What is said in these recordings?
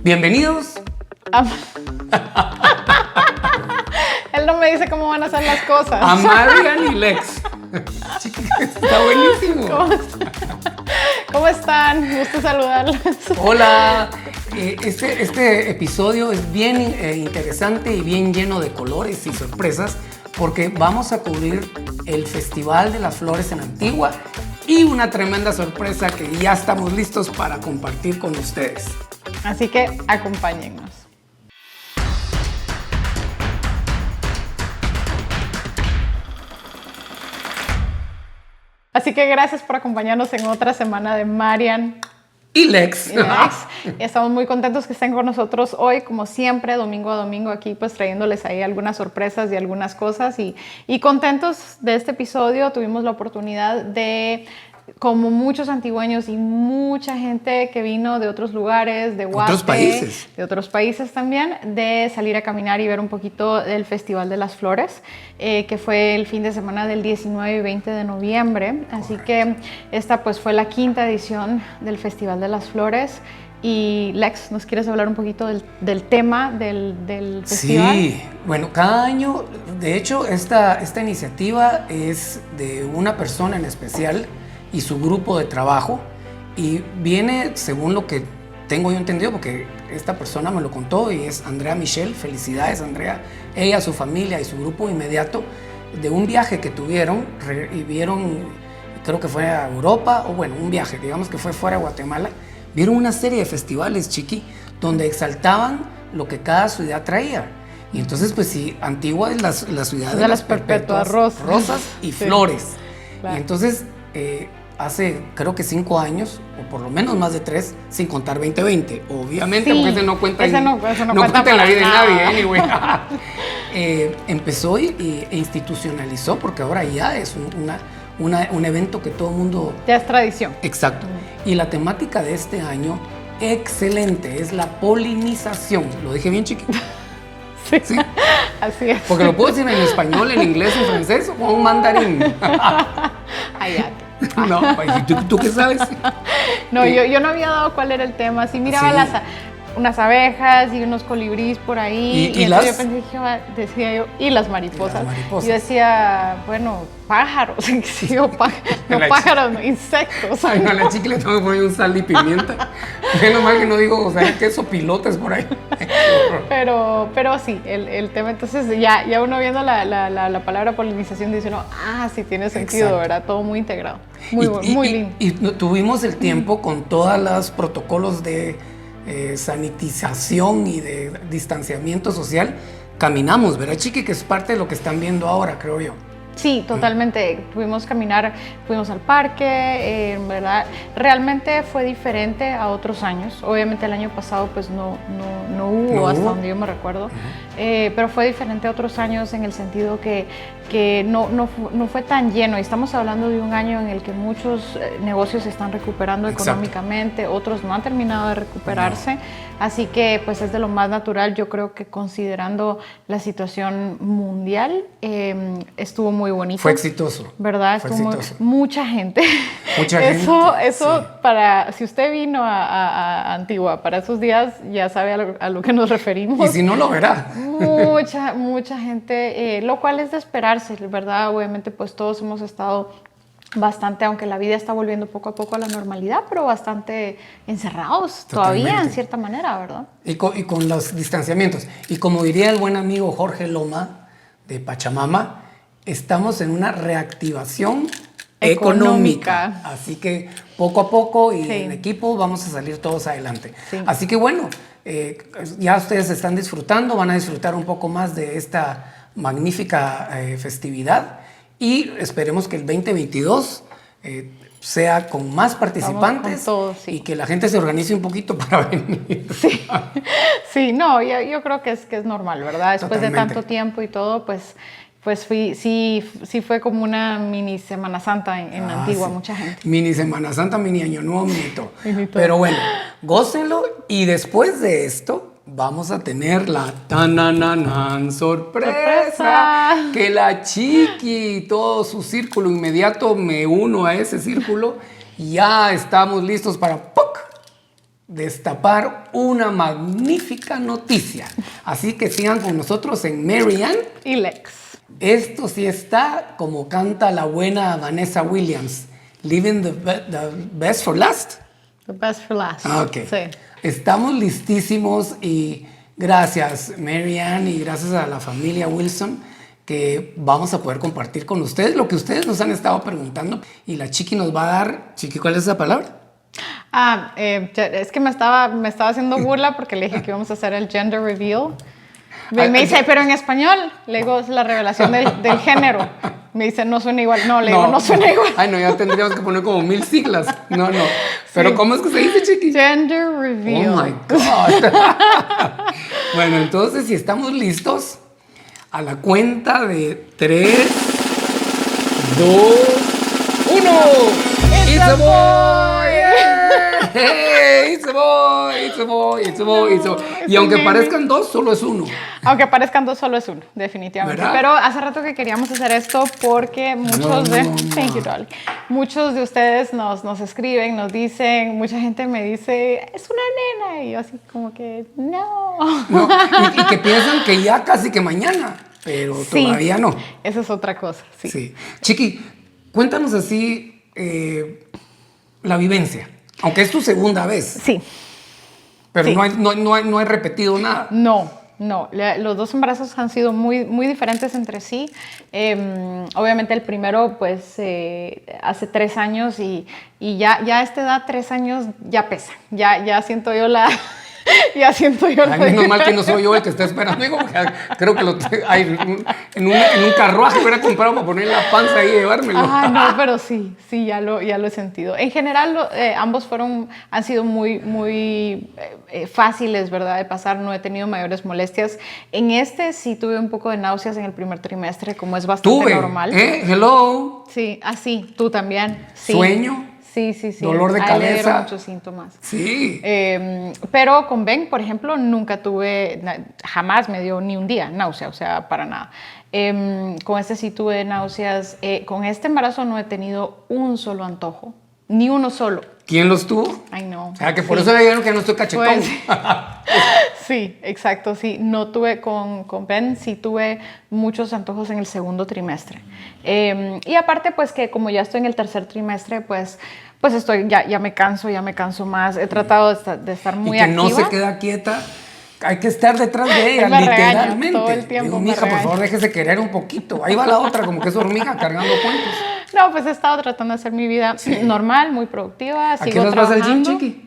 Bienvenidos. Él no me dice cómo van a ser las cosas. A Marian y Lex. Está buenísimo. ¿Cómo están? Gusto saludarlos. Hola. Este episodio es bien interesante y bien lleno de colores y sorpresas porque vamos a cubrir el Festival de las Flores en Antigua y una tremenda sorpresa que ya estamos listos para compartir con ustedes. Así que acompáñennos. Así que gracias por acompañarnos en otra semana de Marian y Lex. Estamos muy contentos que estén con nosotros hoy, como siempre, domingo a domingo, aquí pues trayéndoles ahí algunas sorpresas y algunas cosas. Y contentos de este episodio. Tuvimos la oportunidad de, como muchos antigüeños y mucha gente que vino de otros lugares, de Guate, de otros países también, de salir a caminar y ver un poquito del Festival de las Flores, que fue el fin de semana del 19 y 20 de noviembre. Así que esta pues fue la quinta edición del Festival de las Flores. Y Lex, ¿nos quieres hablar un poquito del tema del festival? Sí, bueno, cada año, de hecho, esta iniciativa es de una persona en especial y su grupo de trabajo, y viene, según lo que tengo yo entendido, porque esta persona me lo contó, y es Andrea Michel. Felicidades, Andrea. Ella, su familia y su grupo inmediato, de un viaje que tuvieron y vieron, creo que fue a Europa, o bueno, un viaje, digamos que fue fuera de Guatemala, vieron una serie de festivales, Chiqui, donde exaltaban lo que cada ciudad traía. Y entonces, pues sí, Antigua es la ciudad de las perpetuas rosas y sí, flores. Claro. Y entonces, hace creo que 5 años, o por lo menos más de 3, sin contar 2020, obviamente, sí, porque ese no cuenta, no cuenta en la vida de nadie, anyway. Empezó e institucionalizó, porque ahora ya es un evento que todo el mundo... Ya es tradición. Exacto. Y la temática de este año, excelente, es la polinización. ¿Lo dije bien, Chiqui? Sí, ¿sí? Así es. Porque lo puedo decir en español, en inglés, en francés o en mandarín. Allá. No, ¿tú qué sabes? No, yo no había dado cuál era el así miraba sí, unas abejas y unos colibrís por ahí. Y las... yo decía yo, y las mariposas. Y yo decía, bueno, pájaros. No pájaros, no, insectos. Ay, no, a la Chiqui le tengo que poner un sal y pimienta. Menos mal que no digo, o sea, queso pilotes por ahí. Pero sí, el tema, entonces ya uno viendo la palabra polinización dice, no, sí tiene sentido. Exacto. ¿Verdad? Todo muy integrado. Muy lindo. Y tuvimos el tiempo con todos los protocolos de sanitización y de distanciamiento social. Caminamos, ¿verdad, Chiqui? Que es parte de lo que están viendo ahora, creo yo. Sí, totalmente. Pudimos caminar, fuimos al parque, ¿verdad? Realmente fue diferente a otros años. Obviamente el año pasado pues no hubo, hasta donde yo me recuerdo, pero fue diferente a otros años en el sentido que no fue tan lleno. Y estamos hablando de un año en el que muchos negocios se están recuperando económicamente, otros no han terminado de recuperarse. Así que pues es de lo más natural. Yo creo que considerando la situación mundial, estuvo muy bonito. Fue exitoso. ¿Verdad? Fue exitoso. Mucha gente. Eso, sí. Si usted vino a Antigua para esos días, ya sabe a lo que nos referimos. Y si no, lo verá. Mucha gente, lo cual es de esperarse, ¿verdad? Obviamente pues todos hemos estado bastante, aunque la vida está volviendo poco a poco a la normalidad, pero bastante encerrados. Totalmente. Todavía, en cierta manera, ¿verdad? Y con los distanciamientos. Y como diría el buen amigo Jorge Loma, de Pachamama, estamos en una reactivación económica. Así que poco a poco y en equipo vamos a salir todos adelante. Sí. Así que bueno, ya ustedes están disfrutando, van a disfrutar un poco más de esta magnífica festividad. Y esperemos que el 2022 sea con más participantes con todo, sí. Y que la gente se organice un poquito para venir. Sí, no, yo creo que es normal, ¿verdad? Después de tanto tiempo y todo, pues sí fue como una mini Semana Santa en Antigua, sí. Mucha gente. Mini Semana Santa, mini Año Nuevo, mini todo. Pero bueno, gócenlo, y después de esto vamos a tener la sorpresa, que la Chiqui y todo su círculo inmediato, me uno a ese círculo, y ya estamos listos para ¡puc! destapar una magnífica noticia. Así que sigan con nosotros en Marianne y Lex. Esto sí está como canta la buena Vanessa Williams, Leaving the best for last. The best for last. Ok. Sí. Estamos listísimos y gracias Marianne y gracias a la familia Wilson que vamos a poder compartir con ustedes lo que ustedes nos han estado preguntando y la Chiqui nos va a dar, Chiqui, ¿cuál es esa palabra? Es que me estaba haciendo burla porque le dije que íbamos a hacer el gender reveal. Me dice, pero en español, le digo, es la revelación del género. Me dice, no suena igual. No, le digo, no suena igual. Ay, no, ya tendríamos que poner como 1000 siglas. No. Pero sí. ¿Cómo es que se dice, Chiqui? Gender reveal. Oh, my God. Bueno, entonces, si estamos listos, a la cuenta de 3, 2, 1. ¡It's a boy! Hey, it's a boy. Y aunque parezcan dos, solo es uno. Aunque parezcan dos, solo es uno, definitivamente. ¿Verdad? Pero hace rato que queríamos hacer esto porque muchos de ustedes nos escriben, nos dicen, mucha gente me dice, es una nena. Y yo así como que, no. Y que piensan que ya casi que mañana, pero todavía no. Esa es otra cosa, sí. Chiqui, cuéntanos así la vivencia. Aunque es tu segunda vez. Sí. Pero sí. No he repetido nada. No. Los dos embarazos han sido muy, muy diferentes entre sí. Obviamente el primero, pues, hace 3 años y ya a esta edad, 3 años, ya pesa. Ya siento yo la... Ay, menos mal que no soy yo el que está esperando. Digo, creo que en un carruaje hubiera comprado para poner la panza ahí y llevármelo. No, pero sí, ya lo he sentido. En general, ambos han sido muy, muy fáciles, ¿verdad? De pasar. No he tenido mayores molestias. En este sí tuve un poco de náuseas en el primer trimestre, como es bastante normal. Hello. Sí, así, tú también. Sí. Sueño. Sí. Dolor de cabeza. Le dieron muchos síntomas. Sí. Pero con Ben, por ejemplo, nunca tuve, jamás me dio ni un día náusea, o sea, para nada. Con este sí tuve náuseas. Con este embarazo no he tenido un solo antojo, ni uno solo. ¿Quién los tuvo? Ay, no. O sea, que por eso le dijeron que no estoy cachetón. Pues, sí, exacto, sí. No tuve con Ben, sí tuve muchos antojos en el segundo trimestre. Y aparte, pues que como ya estoy en el tercer trimestre, pues estoy, ya me canso más. He tratado de estar muy activa. Y que no se queda quieta. Hay que estar detrás de ella, literalmente. Todo el tiempo. Digo, mija, por favor, déjese querer un poquito. Ahí va la otra, como que es hormiga cargando cuentos. No, pues he estado tratando de hacer mi vida normal, muy productiva. ¿A qué horas vas al gym, Chiqui?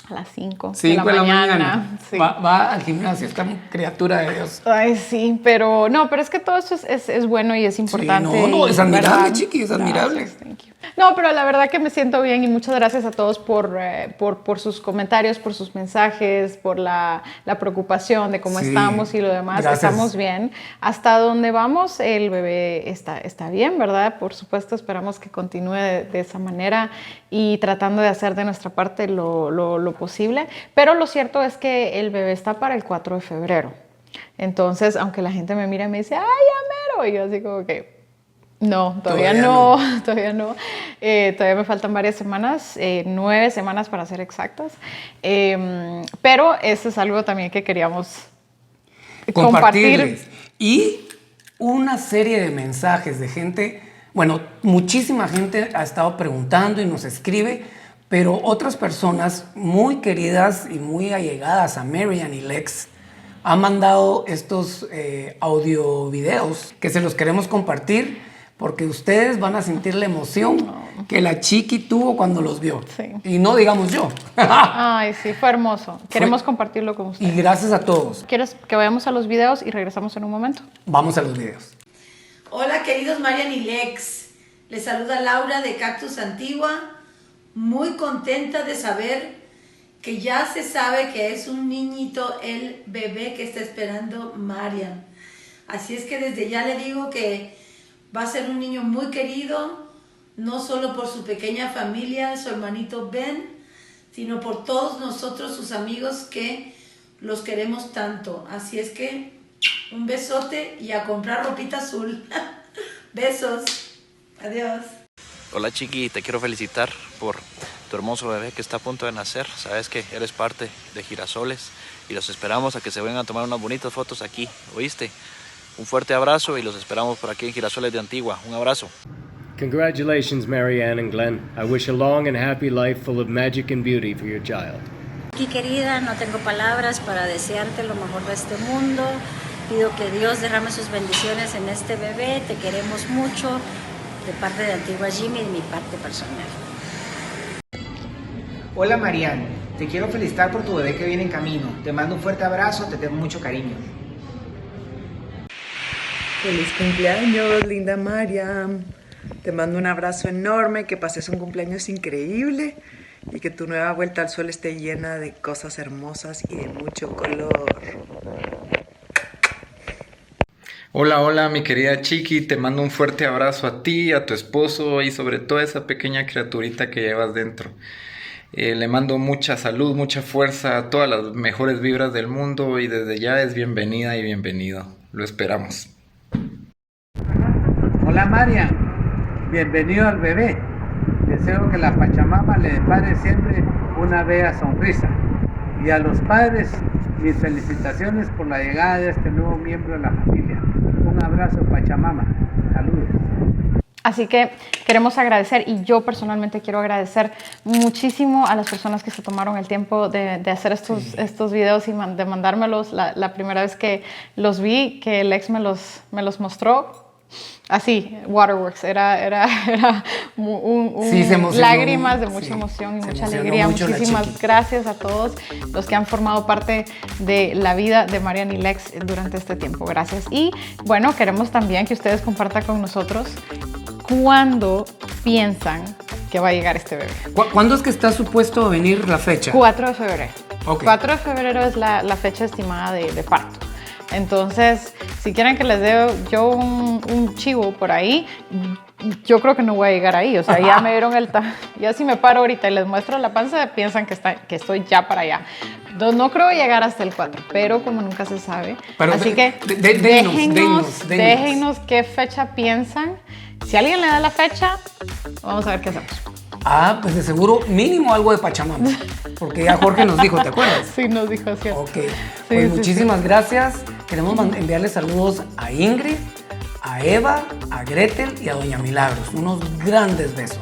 A las 5 de la mañana. Sí. Va al gimnasio, esta criatura de Dios. Ay, sí, pero es que todo eso es bueno y es importante. Sí, es admirable, Chiqui, es admirable. Thank you. No, pero la verdad que me siento bien y muchas gracias a todos por sus comentarios, por sus mensajes, por la preocupación de cómo estamos y lo demás. Gracias. Estamos bien. Hasta donde vamos, el bebé está bien, ¿verdad? Por supuesto, esperamos que continúe de esa manera y tratando de hacer de nuestra parte lo posible. Pero lo cierto es que el bebé está para el 4 de febrero. Entonces, aunque la gente me mira y me dice, ¡ay, ya mero! Y yo así como que... No, todavía no. Todavía me faltan varias semanas, 9 semanas para ser exactas. Pero eso es algo también que queríamos compartir. Y una serie de mensajes de gente, muchísima gente ha estado preguntando y nos escribe, pero otras personas muy queridas y muy allegadas a Marianne y Lex han mandado estos audio videos que se los queremos compartir. Porque ustedes van a sentir la emoción que la Chiqui tuvo cuando los vio. Sí. Y no digamos yo. Ay, sí, fue hermoso. Queremos compartirlo con ustedes. Y gracias a todos. ¿Quieres que vayamos a los videos y regresamos en un momento? Vamos a los videos. Hola, queridos Marianne y Lex. Les saluda Laura de Cactus Antigua. Muy contenta de saber que ya se sabe que es un niñito el bebé que está esperando Marianne. Así es que desde ya le digo que va a ser un niño muy querido, no solo por su pequeña familia, su hermanito Ben, sino por todos nosotros, sus amigos, que los queremos tanto. Así es que un besote y a comprar ropita azul. Besos. Adiós. Hola Chiqui, te quiero felicitar por tu hermoso bebé que está a punto de nacer. Sabes que eres parte de Girasoles y los esperamos a que se vengan a tomar unas bonitas fotos aquí, ¿oíste? Un fuerte abrazo y los esperamos por aquí en Girasoles de Antigua. Un abrazo. Congratulations, Marianne and Glenn. I wish a long and happy life full of magic and beauty for your child. Aquí, querida, no tengo palabras para desearte lo mejor de este mundo. Pido que Dios derrame sus bendiciones en este bebé. Te queremos mucho, de parte de Antigua Jimmy y de mi parte personal. Hola Marianne, te quiero felicitar por tu bebé que viene en camino. Te mando un fuerte abrazo, te tengo mucho cariño. Feliz cumpleaños, linda Mariam. Te mando un abrazo enorme, que pases un cumpleaños increíble y que tu nueva vuelta al sol esté llena de cosas hermosas y de mucho color. Hola, hola, mi querida Chiqui, te mando un fuerte abrazo a ti, a tu esposo y sobre todo a esa pequeña criaturita que llevas dentro. Le mando mucha salud, mucha fuerza, todas las mejores vibras del mundo y desde ya es bienvenida y bienvenido. Lo esperamos. Hola Marian, bienvenido al bebé. Deseo que la Pachamama le depare siempre una bella sonrisa. Y a los padres, mis felicitaciones por la llegada de este nuevo miembro de la familia. Un abrazo Pachamama, saludos. Así que queremos agradecer, y yo personalmente quiero agradecer muchísimo a las personas que se tomaron el tiempo de hacer estos videos y de mandármelos. La primera vez que los vi, que el ex me los mostró, así, Waterworks, era Sí, se emocionó, lágrimas de mucha sí, emoción y se mucha emocionó alegría. mucho la Muchísimas Chiqui. gracias a todos los que han formado parte de la vida de Marian y Lex durante este tiempo. Gracias. Y bueno, queremos también que ustedes compartan con nosotros cuándo piensan que va a llegar este bebé. ¿Cuándo es que está supuesto a venir la fecha? 4 de febrero. Ok. 4 de febrero es la fecha estimada de parto. Entonces, si quieren que les dé yo un chivo por ahí, yo creo que no voy a llegar ahí. O sea, ya me dieron ya si me paro ahorita y les muestro la panza, piensan que estoy ya para allá. No creo llegar hasta el 4, pero como nunca se sabe. Pero así que déjennos qué fecha piensan. Si alguien le da la fecha, vamos a ver qué hacemos. Ah, pues de seguro mínimo algo de Pachamama, porque ya Jorge nos dijo, ¿te acuerdas? Sí, nos dijo así. Ok, Sí, pues sí, muchísimas gracias. Queremos enviarle saludos a Ingrid, a Eva, a Gretel y a Doña Milagros. Unos grandes besos.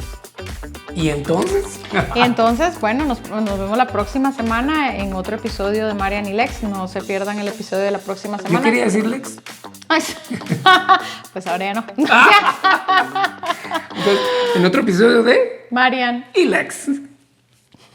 ¿Y entonces? Y entonces, bueno, nos vemos la próxima semana en otro episodio de Marian y Lex. No se pierdan el episodio de la próxima semana. Yo quería decir Lex. Ay, pues ahora ya no. Entonces, en otro episodio de Marian y Lex.